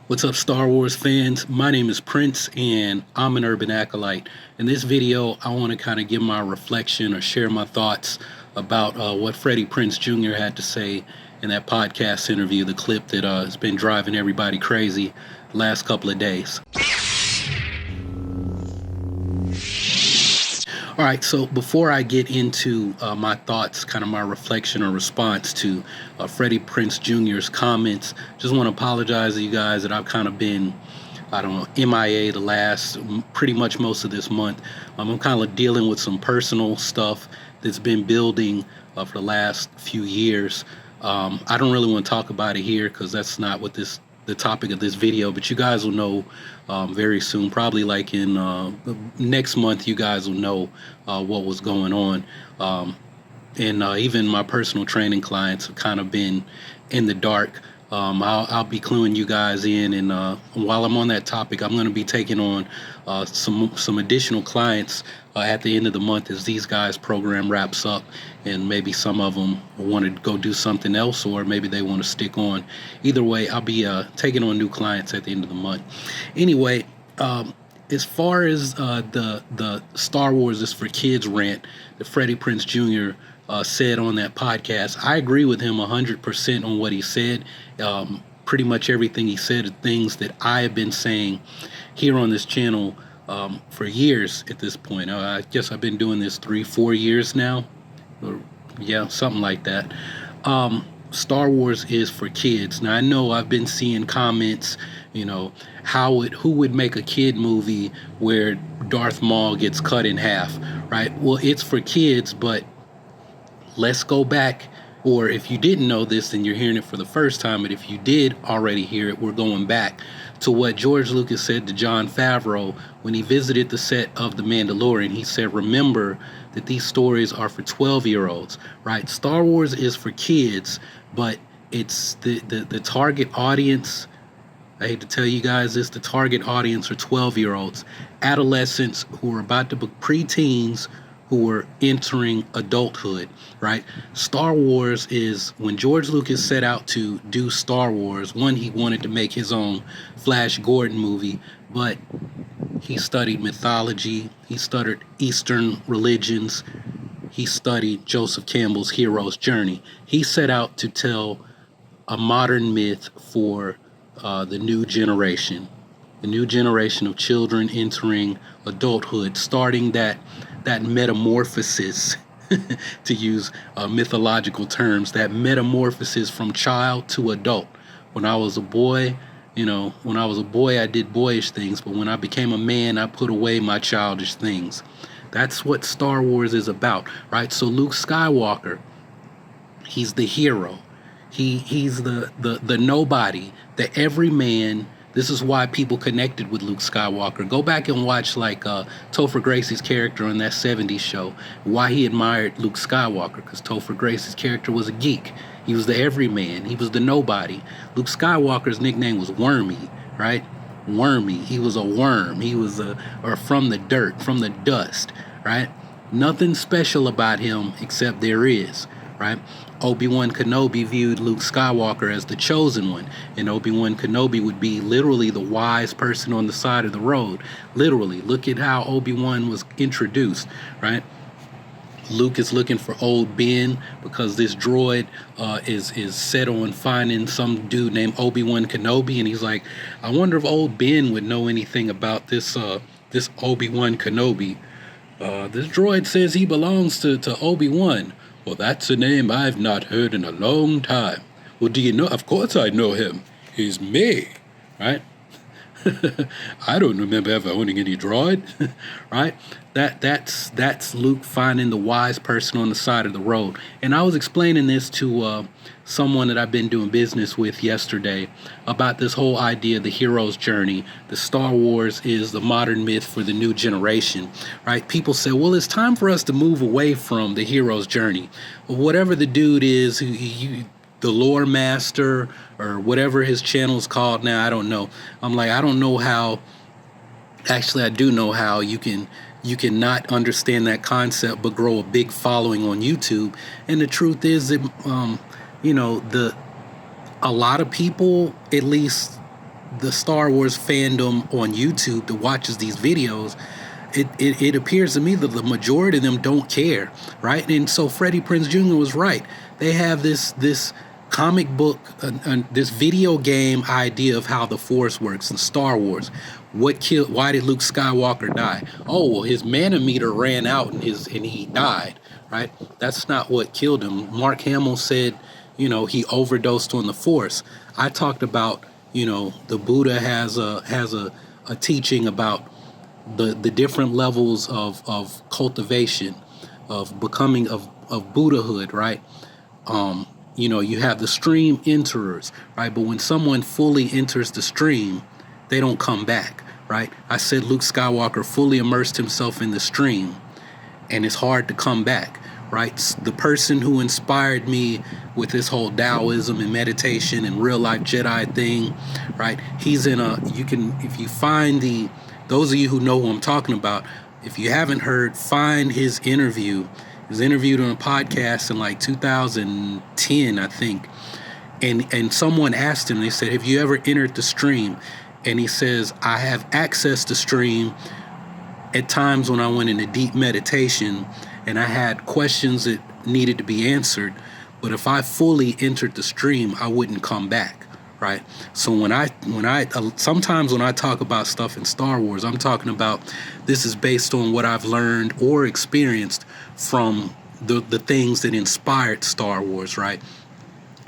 What's up, Star Wars fans? My name is Prince, and I'm an urban acolyte. In this video, I want to kind of give my reflection or share my thoughts about what Freddie Prinze Jr. had to say in that podcast interview, the clip that has been driving everybody crazy the last couple of days. All right, so before I get into my thoughts, kind of my reflection or response to Freddie Prinze Jr.'s comments, just want to apologize to you guys that I've kind of been, MIA the last pretty much most of this month. I'm kind of dealing with some personal stuff that's been building for the last few years. I don't really want to talk about it here because that's not what the topic of this video, but you guys will know very soon, probably like in next month. You guys will know what was going on, and even my personal training clients have kind of been in the dark. I'll be cluing you guys in, and while I'm on that topic, I'm going to be taking on some additional clients at the end of the month as these guys' program wraps up, and maybe some of them want to go do something else, or maybe they want to stick on. Either way, I'll be taking on new clients at the end of the month. Anyway, as far as the Star Wars is for Kids rant that Freddie Prinze Jr. Said on that podcast, I agree with him 100% on what he said. Pretty much everything he said are things that I have been saying here on this channel for years at this point. I guess I've been doing this 3-4 years now, or yeah, something like that. Star Wars is for kids. Now I know I've been seeing comments, who would make a kid movie where Darth Maul gets cut in half, right? Well, it's for kids, but let's go back, or if you didn't know this, then you're hearing it for the first time, but if you did already hear it, we're going back to what George Lucas said to Jon Favreau when he visited the set of The Mandalorian. He said, remember that these stories are for 12-year-olds, right? Star Wars is for kids, but it's the target audience. I hate to tell you guys this, the target audience are 12-year-olds, adolescents who are about to be preteens, who were entering adulthood, right? Star Wars is, when George Lucas set out to do Star Wars, one, he wanted to make his own Flash Gordon movie, but he studied mythology, he studied Eastern religions, he studied Joseph Campbell's hero's journey. He set out to tell a modern myth for the new generation of children entering adulthood, starting that metamorphosis, to use mythological terms, that metamorphosis from child to adult. When I was a boy, I did boyish things, but when I became a man, I put away my childish things. That's what Star Wars is about, right? So Luke Skywalker, he's the hero. He's the nobody, the everyman. This is why people connected with Luke Skywalker. Go back and watch Topher Gracie's character on that 70s show, why he admired Luke Skywalker, because Topher Gracie's character was a geek. He was the everyman. He was the nobody. Luke Skywalker's nickname was Wormy, right? Wormy. He was a worm. He was from the dirt, from the dust, right? Nothing special about him except there is, right? Obi-Wan Kenobi viewed Luke Skywalker as the chosen one, and Obi-Wan Kenobi would be literally the wise person on the side of the road. Literally, look at how Obi-Wan was introduced, right? Luke is looking for old Ben because this droid is set on finding some dude named Obi-Wan Kenobi, and he's like, I wonder if old Ben would know anything about this Obi-Wan Kenobi. This droid says he belongs to Obi-Wan. Well, that's a name I've not heard in a long time. Well, do you know? Of course I know him. He's me, right? I don't remember ever owning any droid, right? That's Luke finding the wise person on the side of the road. And I was explaining this to someone that I've been doing business with yesterday about this whole idea of the hero's journey. The Star Wars is the modern myth for the new generation, right? People say, well, it's time for us to move away from the hero's journey. Well, whatever the dude is, the lore master or whatever his channel's called now, I don't know. I'm like, I don't know how. Actually, I do know how you can not understand that concept but grow a big following on YouTube. And the truth is that a lot of people, at least the Star Wars fandom on YouTube that watches these videos, it appears to me that the majority of them don't care, right? And so Freddie Prinze Jr. was right. They have this comic book, this video game idea of how the Force works in Star Wars. Why did Luke Skywalker die? Oh, well, his manometer ran out and he died, right? That's not what killed him. Mark Hamill said, he overdosed on the Force. I talked about, the Buddha has a teaching about the different levels of cultivation, of becoming of Buddhahood, right? You have the stream enterers, right? But when someone fully enters the stream, they don't come back, right? I said Luke Skywalker fully immersed himself in the stream, and it's hard to come back, right? The person who inspired me with this whole Taoism and meditation and real life Jedi thing, right? He's if you find those of you who know who I'm talking about, if you haven't heard, find his interview. He was interviewed on a podcast in like 2010, I think. And someone asked him, they said, have you ever entered the stream? And he says, I have access to stream at times when I went into deep meditation and I had questions that needed to be answered. But if I fully entered the stream, I wouldn't come back. Right. So sometimes when I talk about stuff in Star Wars, I'm talking about this is based on what I've learned or experienced from the things that inspired Star Wars. Right.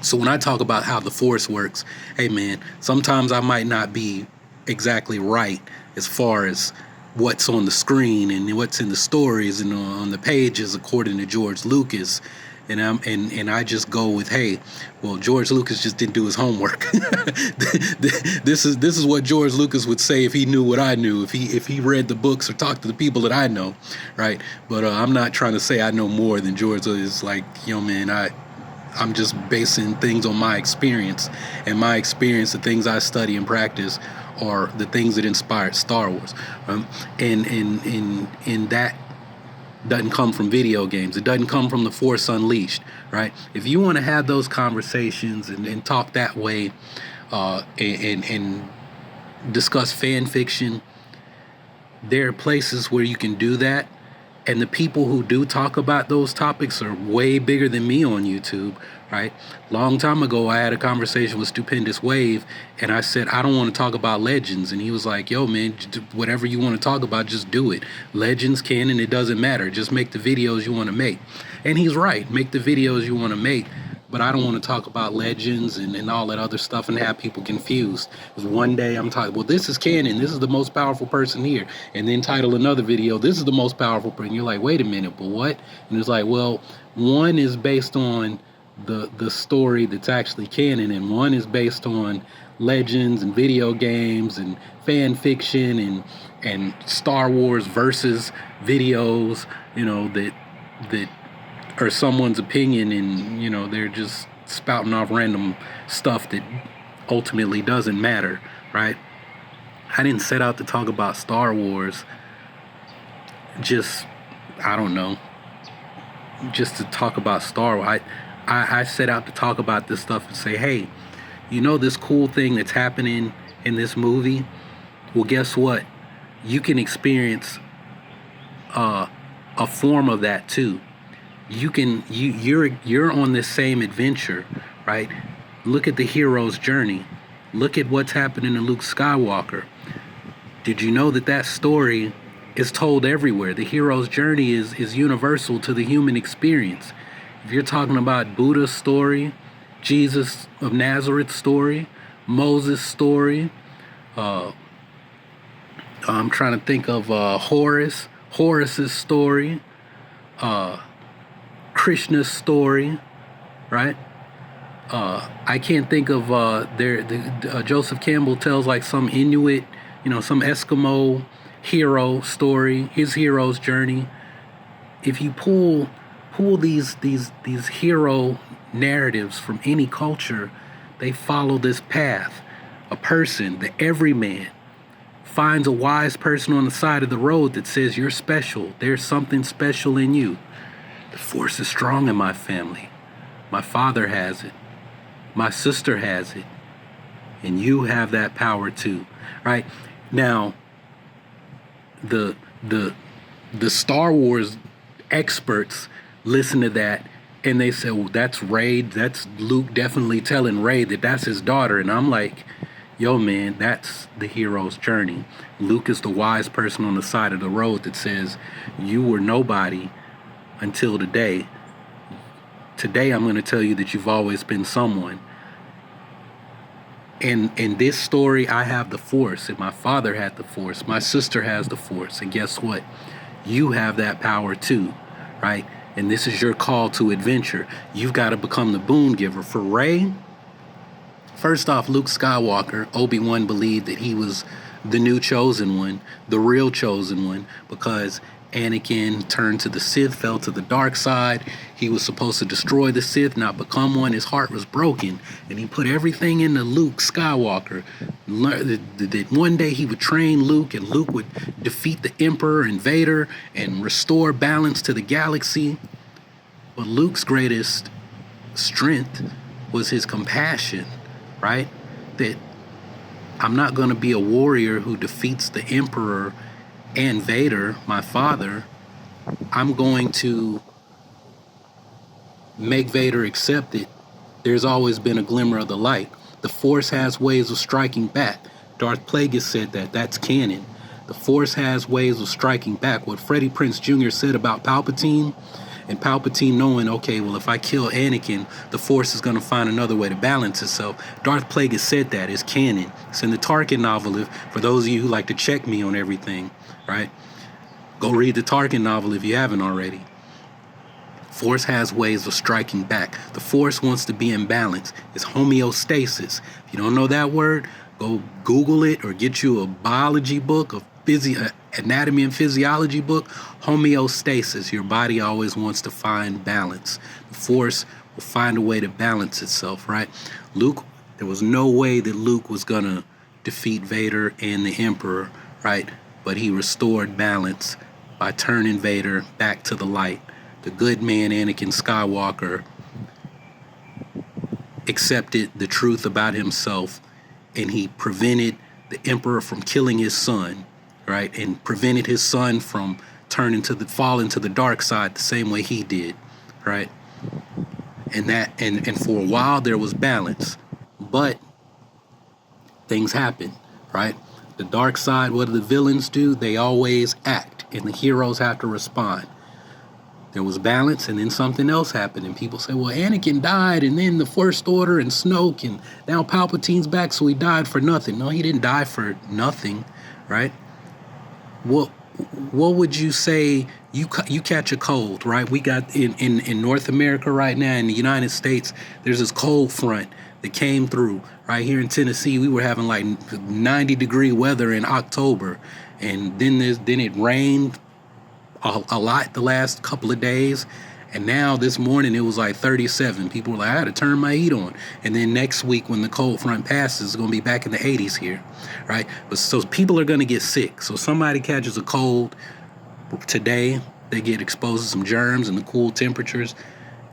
So when I talk about how the Force works, hey, man, sometimes I might not be exactly right as far as what's on the screen and what's in the stories and on the pages, according to George Lucas. And I just go with, hey, well, George Lucas just didn't do his homework. This is what George Lucas would say if he knew what I knew, if he read the books or talked to the people that I know, right? But I'm not trying to say I know more than George is. Like, man, I'm just basing things on my experience, and my experience, the things I study and practice, are the things that inspired Star Wars, and that doesn't come from video games. It doesn't come from the Force Unleashed, right? If you want to have those conversations and talk that way, and discuss fan fiction, there are places where you can do that. And the people who do talk about those topics are way bigger than me on YouTube, right? Long time ago, I had a conversation with Stupendous Wave, and I said, I don't want to talk about Legends. And he was like, yo, man, whatever you want to talk about, just do it. Legends, Canon, it doesn't matter. Just make the videos you want to make. And he's right. Make the videos you want to make. But I don't want to talk about Legends and all that other stuff and have people confused. Because one day I'm talking, well, this is Canon. This is the most powerful person here. And then title another video, this is the most powerful person. You're like, wait a minute, but what? And it's like, well, one is based on the story that's actually canon, and one is based on Legends and video games and fan fiction and Star Wars versus videos, that or someone's opinion, and they're just spouting off random stuff that ultimately doesn't matter, right? I didn't set out to talk about Star Wars just to talk about Star Wars. I set out to talk about this stuff and say, hey, this cool thing that's happening in this movie? Well, guess what? You can experience a form of that too. You're on this same adventure, right? Look at the hero's journey. Look at what's happening to Luke Skywalker. Did you know that story is told everywhere? The hero's journey is universal to the human experience. If you're talking about Buddha's story, Jesus of Nazareth's story, Moses' story, I'm trying to think of Horus's story, Krishna's story, right? I can't think of Joseph Campbell tells like some Inuit, some Eskimo hero story, his hero's journey. If you pull these hero narratives from any culture, they follow this path. A person, the everyman, finds a wise person on the side of the road that says, you're special. There's something special in you. The Force is strong in my family. My father has it. My sister has it. and you have that power too, right? Now, the Star Wars experts listen to that and they say, well, that's Rey, that's Luke definitely telling Rey that that's his daughter. And I'm like, yo, man, that's the hero's journey. Luke is the wise person on the side of the road that says, you were nobody until today. Today, I'm going to tell you that you've always been someone. And in this story, I have the Force, and my father had the Force. My sister has the Force. And guess what? You have that power too, right? And this is your call to adventure. You've got to become the boon giver. For Rey, first off, Luke Skywalker, Obi-Wan believed that he was the new chosen one, the real chosen one, because Anakin turned to the Sith, fell to the dark side. He was supposed to destroy the Sith, not become one. His heart was broken, and he put everything into Luke Skywalker. That one day he would train Luke, and Luke would defeat the Emperor and Vader and restore balance to the galaxy. But Luke's greatest strength was his compassion, right? That I'm not going to be a warrior who defeats the Emperor and Vader, my father. I'm going to make Vader accept it. There's always been a glimmer of the light. The Force has ways of striking back. Darth Plagueis said that. That's canon. The Force has ways of striking back. What Freddie Prinze Jr. said about Palpatine, and Palpatine knowing, okay, well, if I kill Anakin, the Force is going to find another way to balance itself. Darth Plagueis said that. It's canon. It's in the Tarkin novel, for those of you who like to check me on everything, right? Go read the Tarkin novel if you haven't already. Force has ways of striking back. The Force wants to be in balance. It's homeostasis. If you don't know that word, go Google it or get you a biology book, anatomy and physiology book. Homeostasis. Your body always wants to find balance. The Force will find a way to balance itself, right? Luke, there was no way that Luke was going to defeat Vader and the Emperor, right? But he restored balance by turning Vader back to the light. The good man, Anakin Skywalker, accepted the truth about himself, and he prevented the Emperor from killing his son, right? And prevented his son from falling to the dark side the same way he did, right? And for a while there was balance, but things happen, right? The dark side, what do the villains do? They always act, and the heroes have to respond. There was balance, and then something else happened, and people say, well, Anakin died, and then the First Order and Snoke, and now Palpatine's back, so he died for nothing. No, he didn't die for nothing, right? What would you say? You catch a cold, right? We got in North America right now, in the United States, there's this cold front that came through. Right here in Tennessee, we were having like 90-degree weather in October, and then it rained a lot the last couple of days, and now this morning it was like 37. People were like, I had to turn my heat on. And then next week when the cold front passes, it's going to be back in the 80s here, right? But so people are going to get sick. So somebody catches a cold today, they get exposed to some germs and the cool temperatures,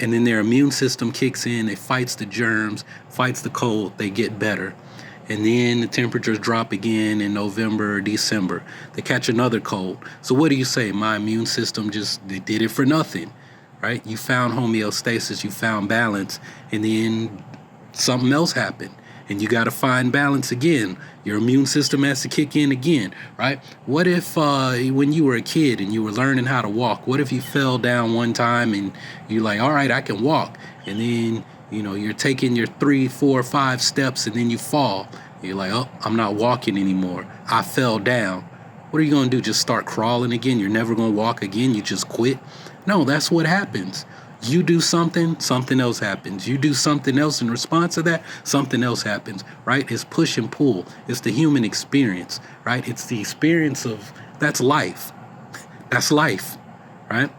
and then their immune system kicks in, it fights the germs, fights the cold, they get better. And then the temperatures drop again in November or December. They catch another cold. So what do you say? My immune system they did it for nothing, right? You found homeostasis, you found balance, and then something else happened. And you got to find balance again. Your immune system has to kick in again, right? What if when you were a kid and you were learning how to walk, what if you fell down one time and you're like, all right, I can walk. And then you're taking your 3, 4, 5 steps, and then you fall. You're like, oh, I'm not walking anymore. I fell down. What are you going to do? Just start crawling again? You're never going to walk again? You just quit? No, that's what happens. You do something, something else happens. You do something else in response to that, something else happens, right? It's push and pull. It's the human experience, right? It's the experience that's life. That's life, right?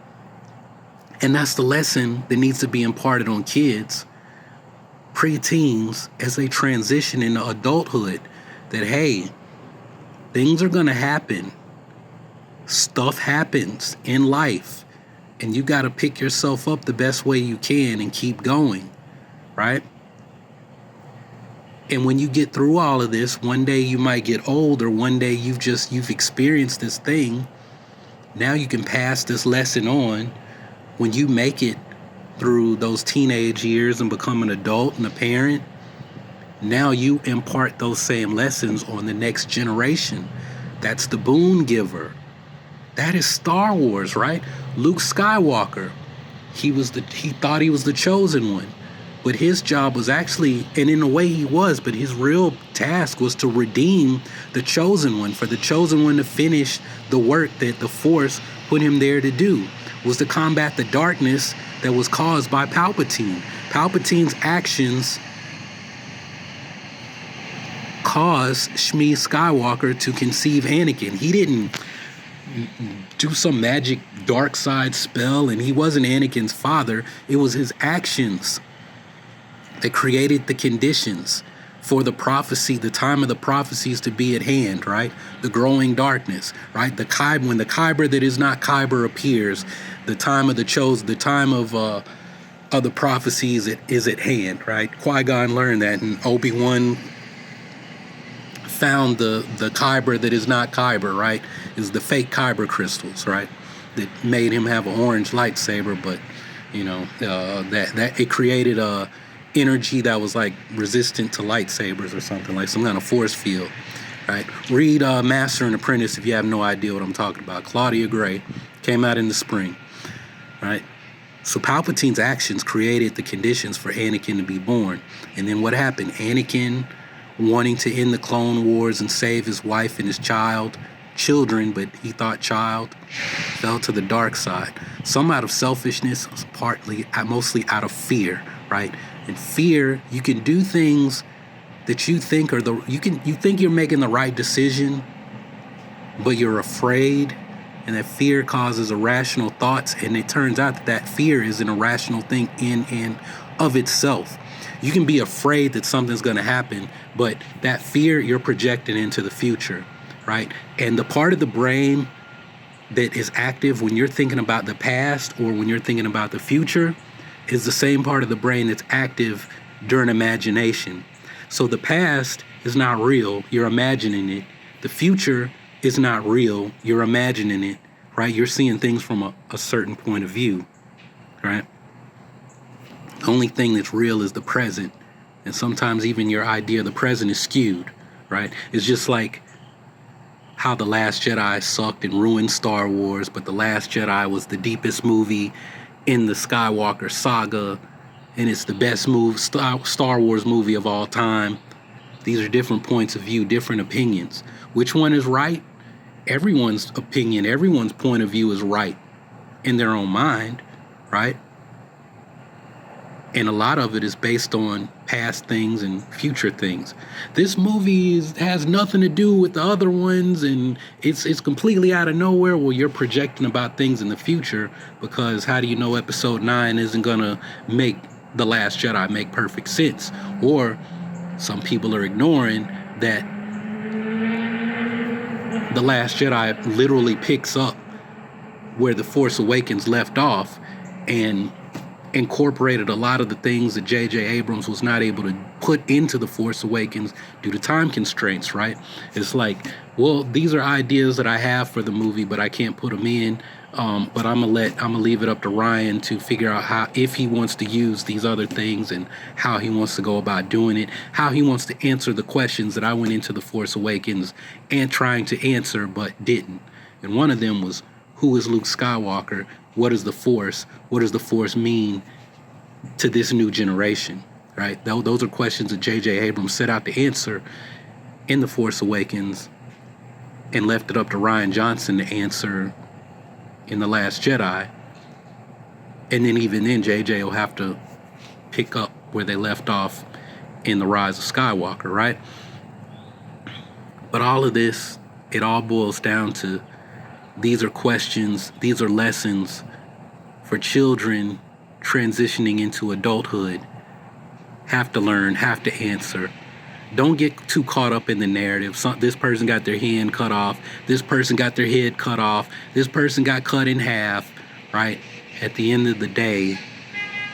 And that's the lesson that needs to be imparted on kids, preteens, as they transition into adulthood, that, hey, things are going to happen. Stuff happens in life, and you got to pick yourself up the best way you can and keep going, right? And when you get through all of this, one day you might get old, or one day you've experienced this thing. Now you can pass this lesson on. When you make it through those teenage years and become an adult and a parent, now you impart those same lessons on the next generation. That's the boon giver. That is Star Wars, right? Luke Skywalker, he thought he was the chosen one. But his job was actually, and in a way he was, but his real task was to redeem the chosen one, for the chosen one to finish the work that the Force put him there to do, was to combat the darkness that was caused by Palpatine. Palpatine's actions caused Shmi Skywalker to conceive Anakin. He didn't do some magic dark side spell, and he wasn't Anakin's father. It was his actions that created the conditions for the prophecy, the time of the prophecies to be at hand, right? The growing darkness, right? When the Kyber that is not Kyber appears, the time of the the prophecies is at hand, right? Qui-Gon learned that, and Obi-Wan found the Kyber that is not Kyber, right? Is the fake Kyber crystals, right? That made him have an orange lightsaber, but that it created a energy that was like resistant to lightsabers or something, like some kind of force field, right? Read Master and Apprentice if you have no idea what I'm talking about. Claudia Gray, came out in the spring, right? So Palpatine's actions created the conditions for Anakin to be born. And then what happened? Anakin, wanting to end the Clone Wars and save his wife and his children, but he thought child, fell to the dark side. Some out of selfishness, mostly out of fear, right? In fear, you can do things that you think you think you're making the right decision, but you're afraid, and that fear causes irrational thoughts, and it turns out that fear is an irrational thing in and of itself. You can be afraid that something's going to happen, but that fear you're projecting into the future, right? And the part of the brain that is active when you're thinking about the past or when you're thinking about the future is the same part of the brain that's active during imagination. So the past is not real, you're imagining it. The future is not real, you're imagining it, right? You're seeing things from a certain point of view, right? The only thing that's real is the present. And sometimes even your idea of the present is skewed, right? It's just like how The Last Jedi sucked and ruined Star Wars, but The Last Jedi was the deepest movie in the Skywalker saga, and it's the best Star Wars movie of all time. These are different points of view, different opinions. Which one is right? Everyone's opinion, everyone's point of view is right in their own mind, right? And a lot of it is based on past things and future things. This movie has nothing to do with the other ones, and it's completely out of nowhere. Well, you're projecting about things in the future, because how do you know Episode 9 isn't gonna make The Last Jedi make perfect sense? Or some people are ignoring that The Last Jedi literally picks up where The Force Awakens left off and incorporated a lot of the things that J.J. Abrams was not able to put into The Force Awakens due to time constraints, right? It's like, well, these are ideas that I have for the movie, but I can't put them in. But I'm gonna leave it up to Ryan to figure out if he wants to use these other things and how he wants to go about doing it, how he wants to answer the questions that I went into The Force Awakens and trying to answer but didn't. And one of them was, who is Luke Skywalker? What is the Force? What does the Force mean to this new generation, right? Those are questions that J.J. Abrams set out to answer in The Force Awakens and left it up to Rian Johnson to answer in The Last Jedi. And then even then, J.J. will have to pick up where they left off in The Rise of Skywalker, right? But all of this, it all boils down to, these are questions, these are lessons for children transitioning into adulthood. Have to learn, have to answer. Don't get too caught up in the narrative. This person got their hand cut off. This person got their head cut off. This person got cut in half, right? At the end of the day,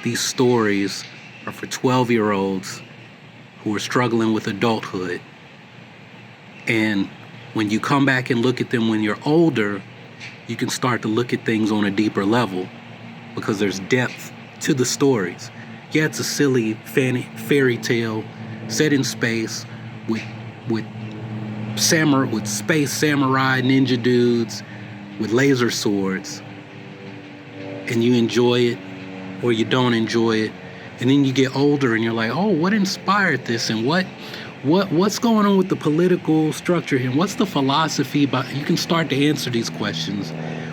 these stories are for 12-year-olds who are struggling with adulthood. And when you come back and look at them when you're older, you can start to look at things on a deeper level because there's depth to the stories. Yeah, it's a silly fairy tale set in space with space samurai ninja dudes with laser swords, and you enjoy it or you don't enjoy it. And then you get older and you're like, oh, what inspired this, and what's going on with the political structure here? What's the philosophy about? You can start to answer these questions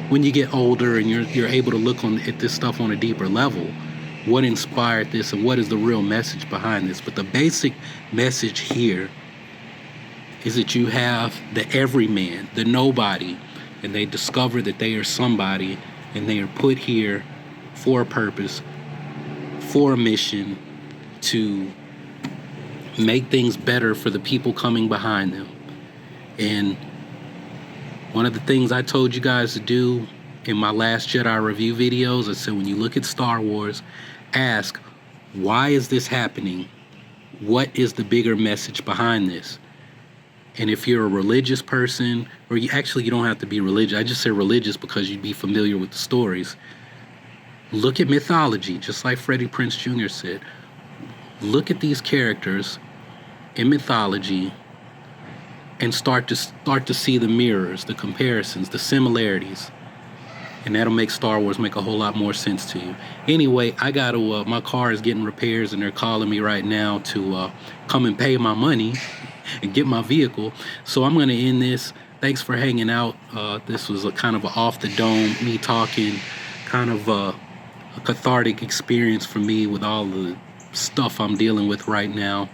when you get older and you're able to look at this stuff on a deeper level. What inspired this, and what is the real message behind this? But the basic message here is that you have the everyman, the nobody, and they discover that they are somebody, and they are put here for a purpose, for a mission, to make things better for the people coming behind them. And one of the things I told you guys to do in my last Jedi review videos, I said, when you look at Star Wars, ask, why is this happening? What is the bigger message behind this? And if you're a religious person, or you don't have to be religious, I just say religious because you'd be familiar with the stories. Look at mythology, just like Freddie Prinze Jr. said. Look at these characters in mythology and start to see the mirrors, the comparisons, the similarities. And that'll make Star Wars make a whole lot more sense to you. Anyway, I got to, my car is getting repairs and they're calling me right now to come and pay my money and get my vehicle. So I'm going to end this. Thanks for hanging out. This was a kind of a off the dome, me talking, kind of a cathartic experience for me with all the stuff I'm dealing with right now.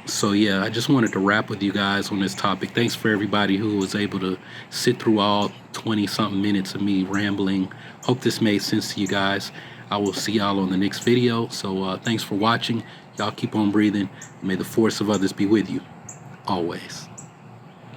So yeah, I just wanted to wrap with you guys on this topic. Thanks for everybody who was able to sit through all 20-something minutes of me rambling. Hope this made sense to you guys. I will see y'all on the next video. So thanks for watching. Y'all keep on breathing. May the force of others be with you always.